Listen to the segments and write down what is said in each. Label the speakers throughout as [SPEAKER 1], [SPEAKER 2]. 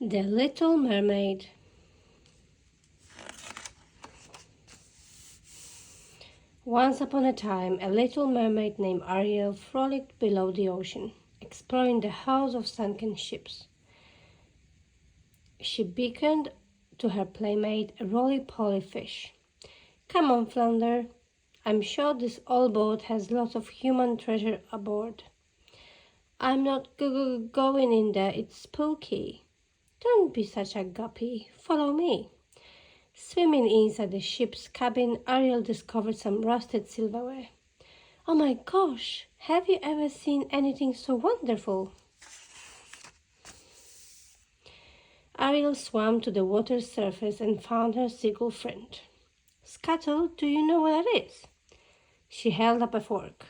[SPEAKER 1] The Little Mermaid. Once upon a time, a little mermaid named Ariel frolicked below the ocean, exploring the hulls of sunken ships. She beckoned to her playmate, a roly-poly fish. "Come on, Flounder. I'm sure this old boat has lots of human treasure aboard." "I'm not going in there, it's spooky." "Don't be such a guppy. Follow me." Swimming inside the ship's cabin, Ariel discovered some rusted silverware. "Oh my gosh, have you ever seen anything so wonderful?" Ariel swam to the water's surface and found her seagull friend. "Scuttle, do you know what that is?" She held up a fork.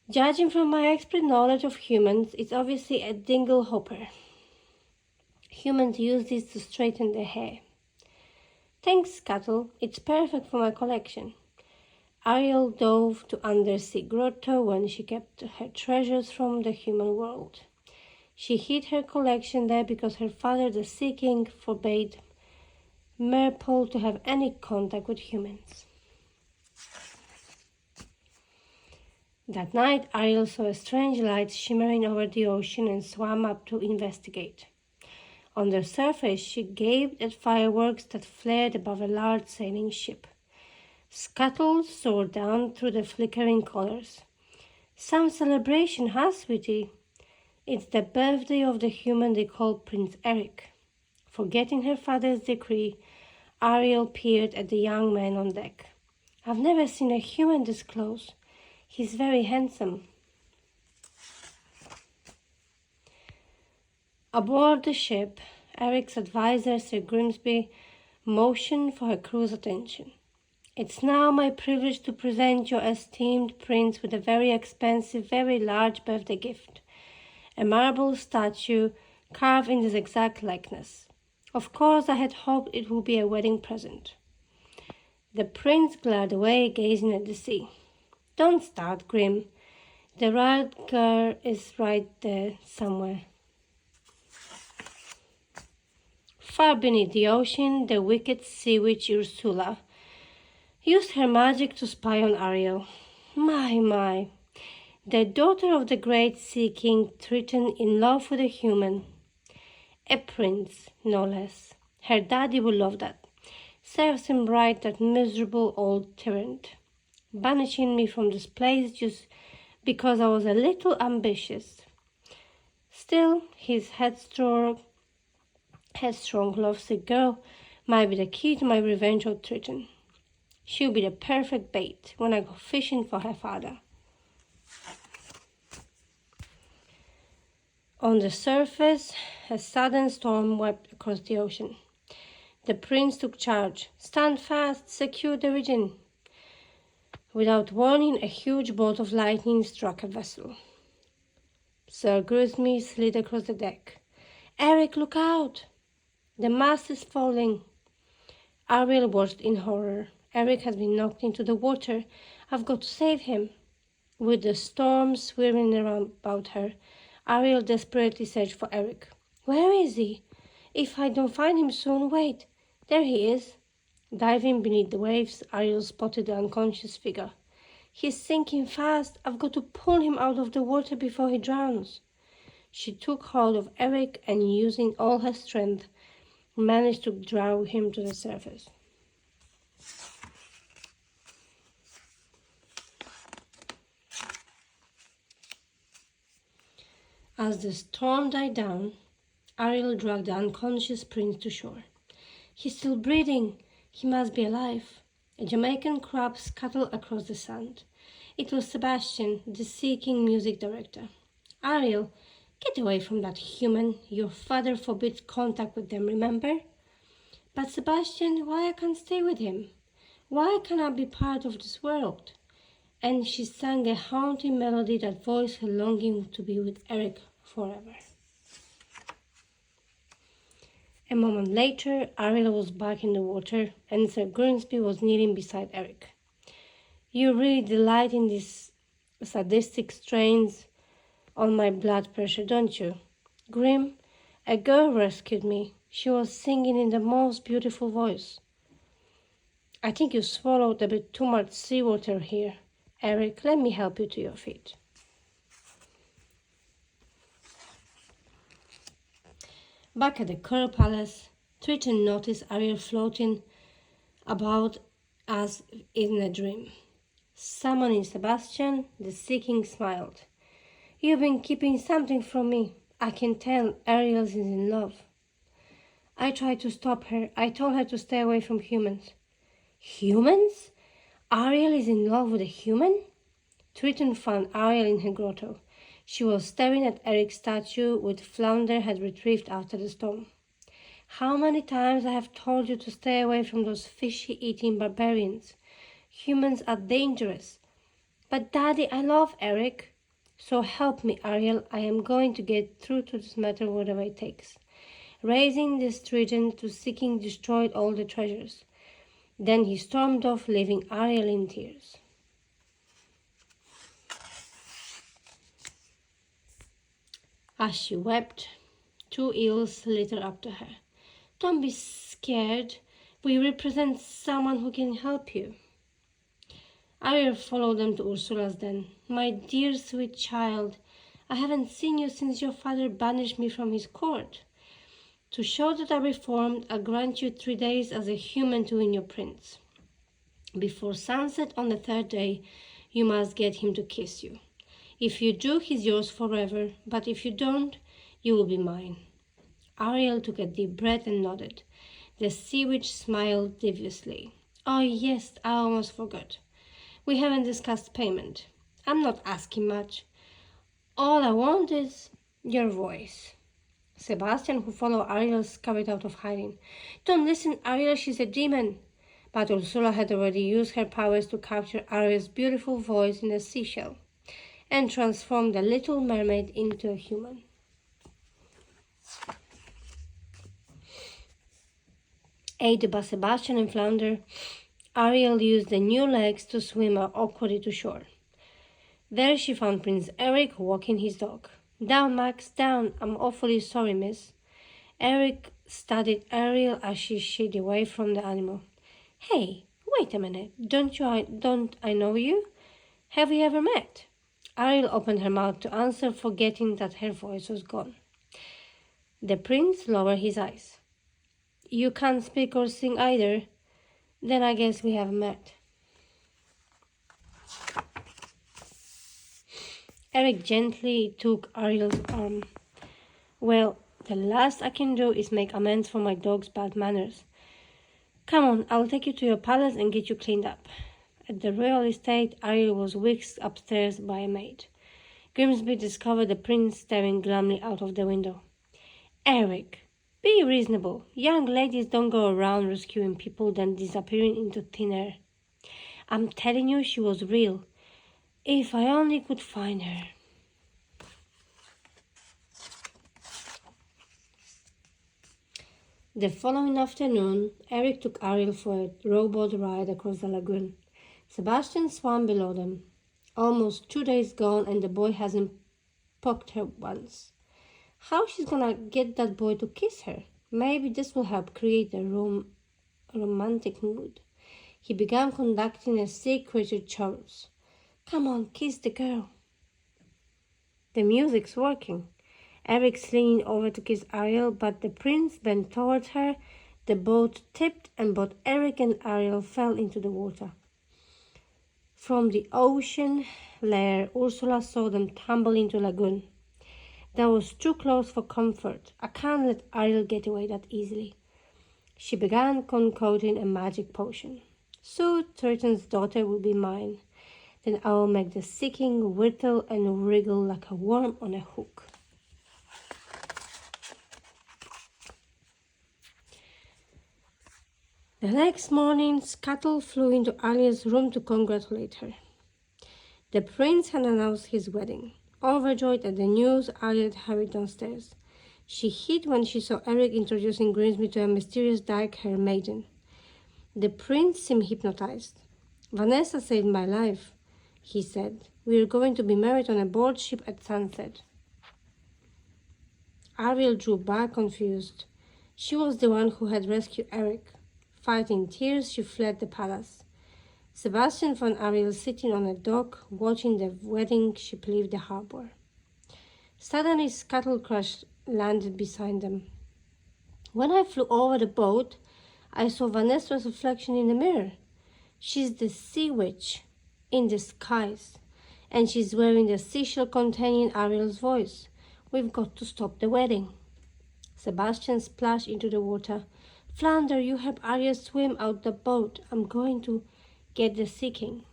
[SPEAKER 1] "Judging from my expert knowledge of humans, it's obviously a dingle hopper. Humans use these to straighten their hair." "Thanks, Scuttle. It's perfect for my collection." Ariel dove to undersea grotto when she kept her treasures from the human world. She hid her collection there because her father, the Sea King, forbade Merpole to have any contact with humans. That night, Ariel saw a strange light shimmering over the ocean and swam up to investigate. On the surface, she gazed at fireworks that flared above a large sailing ship. Scuttle soared down through the flickering colors. "Some celebration, huh, sweetie?" "It's the birthday of the human they call Prince Eric." Forgetting her father's decree, Ariel peered at the young man on deck. "I've never seen a human this close. He's very handsome." Aboard the ship, Eric's advisor, Sir Grimsby, motioned for her crew's attention. "It's now my privilege to present your esteemed prince with a very expensive, very large birthday gift. A marble statue carved in this exact likeness. Of course, I had hoped it would be a wedding present." The prince glared away, gazing at the sea. "Don't start, Grim. The right girl is right there somewhere." Far beneath the ocean, the wicked sea witch Ursula used her magic to spy on Ariel. My, the daughter of the great Sea King Triton, in love with a human. A prince, no less. Her daddy would love that. Serves him right, that miserable old tyrant. Banishing me from this place just because I was a little ambitious. Still, his headstrong, lovesick girl might be the key to my revenge on Triton. She'll be the perfect bait when I go fishing for her father. On the surface, a sudden storm swept across the ocean. The prince took charge. "Stand fast, secure the rigging." Without warning, a huge bolt of lightning struck a vessel. Sir Grimsby slid across the deck. "Eric, look out! The mast is falling." Ariel watched in horror. Eric has been knocked into the water. I've got to save him. With the storm swirling around about her, Ariel desperately searched for Eric. "Where is he? If I don't find him soon, wait. There he is." Diving beneath the waves, Ariel spotted the unconscious figure. "He's sinking fast. I've got to pull him out of the water before he drowns." She took hold of Eric and, using all her strength, managed to draw him to the surface. As the storm died down, Ariel dragged the unconscious prince to shore. "He's still breathing. He must be alive." A Jamaican crab scuttled across the sand. It was Sebastian, the Sea King music director. "Ariel, get away from that human. Your father forbids contact with them, remember?" "But Sebastian, why I can't stay with him? Why can't I be part of this world?" And she sang a haunting melody that voiced her longing to be with Eric forever. A moment later, Ariel was back in the water, and Sir Grimsby was kneeling beside Eric. "You really delight in these sadistic strains on my blood pressure, don't you?" Grim, A girl rescued me. She was singing in the most beautiful voice. I think you swallowed a bit too much seawater here. Eric, let me help you to your feet. Back at the Curl Palace, Triton noticed Ariel floating about as in a dream. Summoning Sebastian, the Sea King smiled. You've been keeping something from me. I can tell Ariel is in love. I tried to stop her. I told her to stay away from humans. Humans? Ariel is in love with a human? Triton found Ariel in her grotto. She was staring at Eric's statue, which Flounder had retrieved after the storm. How many times I have told you to stay away from those fishy-eating barbarians. Humans are dangerous. But Daddy, I love Eric. So help me, Ariel. I am going to get through to this matter whatever it takes. Raising this Triton to seeking destroyed all the treasures. Then he stormed off, leaving Ariel in tears. As she wept, two eels littered up to her. Don't be scared. We represent someone who can help you. Ariel followed them to Ursula's den. My dear sweet child, I haven't seen you since your father banished me from his court. To show that I reformed, I'll grant you 3 days as a human to win your prince. Before sunset on the 3rd day, you must get him to kiss you. If you do, he's yours forever, but if you don't, you will be mine. Ariel took a deep breath and nodded. The sea witch smiled deviously. Oh yes, I almost forgot. We haven't discussed payment. I'm not asking much. All I want is your voice. Sebastian, who followed Ariel, scurried out of hiding. Don't listen, Ariel, she's a demon. But Ursula had already used her powers to capture Ariel's beautiful voice in a seashell and transform the Little Mermaid into a human. Aided by Sebastian and Flounder, Ariel used the new legs to swim awkwardly to shore. There she found Prince Eric walking his dog. Down, Max, down. I'm awfully sorry, miss. Eric studied Ariel as she shied away from the animal. Hey, wait a minute. Don't I know you? Have we ever met? Ariel opened her mouth to answer, forgetting that her voice was gone. The prince lowered his eyes. You can't speak or sing either. Then I guess we have met. Eric gently took Ariel's arm. Well, the last I can do is make amends for my dog's bad manners. Come on, I'll take you to your palace and get you cleaned up. At the royal estate, Ariel was whisked upstairs by a maid. Grimsby discovered the prince staring glumly out of the window. Eric, be reasonable. Young ladies don't go around rescuing people then disappearing into thin air. I'm telling you, she was real. If I only could find her. The following afternoon, Eric took Ariel for a rowboat ride across the lagoon. Sebastian swam below them. Almost 2 days gone and the boy hasn't poked her once. How she's gonna get that boy to kiss her? Maybe this will help create a romantic mood. He began conducting a sea creature chorus. Come on, kiss the girl. The music's working. Eric's leaning over to kiss Ariel, but the prince bent towards her. The boat tipped and both Eric and Ariel fell into the water. From the ocean lair, Ursula saw them tumble into the lagoon. That was too close for comfort. I can't let Ariel get away that easily. She began concocting a magic potion. Soon Triton's daughter will be mine. Then I will make the Sea King wriggle and wriggle like a worm on a hook. The next morning, Scuttle flew into Ariel's room to congratulate her. The prince had announced his wedding. Overjoyed at the news, Ariel hurried downstairs. She hid when she saw Eric introducing Grimsby to a mysterious dark-haired maiden. The prince seemed hypnotized. Vanessa saved my life, he said. We are going to be married on a board ship at sunset. Ariel drew back confused. She was the one who had rescued Eric. Fighting tears, she fled the palace. Sebastian found Ariel sitting on a dock, watching the wedding ship leave the harbor. Suddenly, scuttle crash landed beside them. When I flew over the boat, I saw Vanessa's reflection in the mirror. She's the sea witch in disguise, and she's wearing the seashell containing Ariel's voice. We've got to stop the wedding. Sebastian splashed into the water. Flounder, you help Ariel swim out the boat. I'm going to get the Sea King.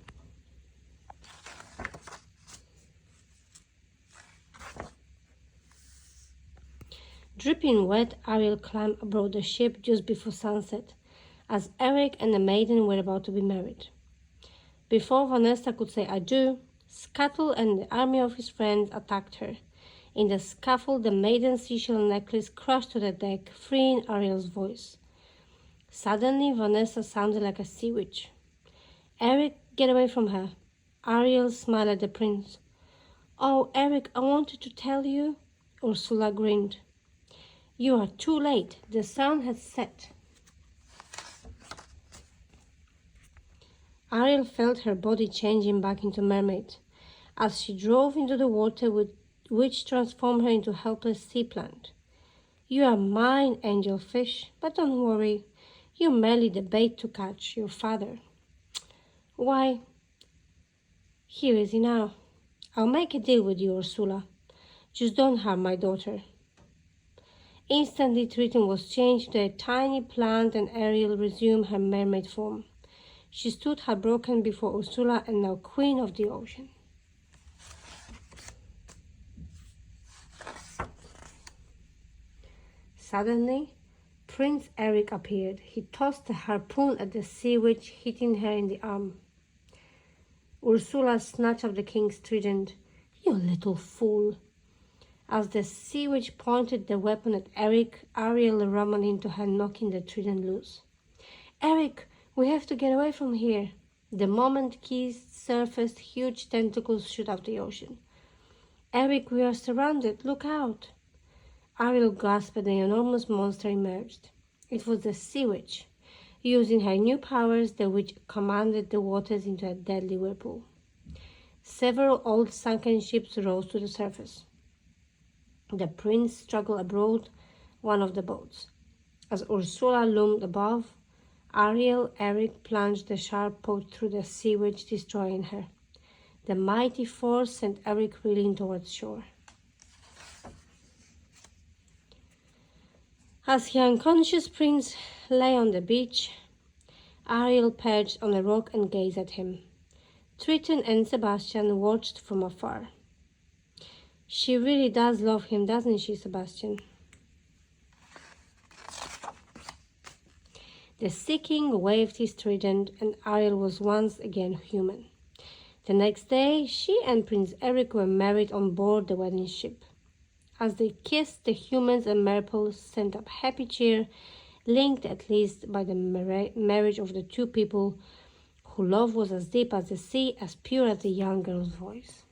[SPEAKER 1] Dripping wet, Ariel climbed aboard the ship just before sunset, as Eric and the maiden were about to be married. Before Vanessa could say adieu, Scuttle and the army of his friends attacked her. In the scuffle, the maiden's seashell necklace crashed to the deck, freeing Ariel's voice. Suddenly, Vanessa sounded like a sea witch. Eric, get away from her. Ariel smiled at the prince. Oh, Eric, I wanted to tell you. Ursula grinned. You are too late. The sun has set. Ariel felt her body changing back into mermaid as she drove into the water, which transformed her into a helpless sea plant. You are mine, angel fish, but don't worry. You're merely the bait to catch your father. Why, here is he now. I'll make a deal with you, Ursula. Just don't harm my daughter. Instantly, Triton was changed to a tiny plant and Ariel resumed her mermaid form. She stood heartbroken before Ursula and now queen of the ocean. Suddenly, Prince Eric appeared. He tossed a harpoon at the sea witch, hitting her in the arm. Ursula snatched up the king's trident. You little fool. As the sea witch pointed the weapon at Eric, Ariel rammed into her, knocking the trident loose. Eric, we have to get away from here. The moment Keys surfaced, huge tentacles shoot out the ocean. Eric, we are surrounded. Look out. Ariel gasped and the enormous monster emerged. It was the sea witch. Using her new powers, the witch commanded the waters into a deadly whirlpool. Several old sunken ships rose to the surface. The prince struggled aboard one of the boats. As Ursula loomed above, Eric plunged the sharp point through the sea witch, destroying her. The mighty force sent Eric reeling towards shore. As the unconscious prince lay on the beach, Ariel perched on a rock and gazed at him. Triton and Sebastian watched from afar. She really does love him, doesn't she, Sebastian? The Sea King waved his trident and Ariel was once again human. The next day, she and Prince Eric were married on board the wedding ship. As they kissed, the humans and Merple sent up happy cheer, linked at least by the marriage of the two people whose love was as deep as the sea, as pure as the young girl's voice.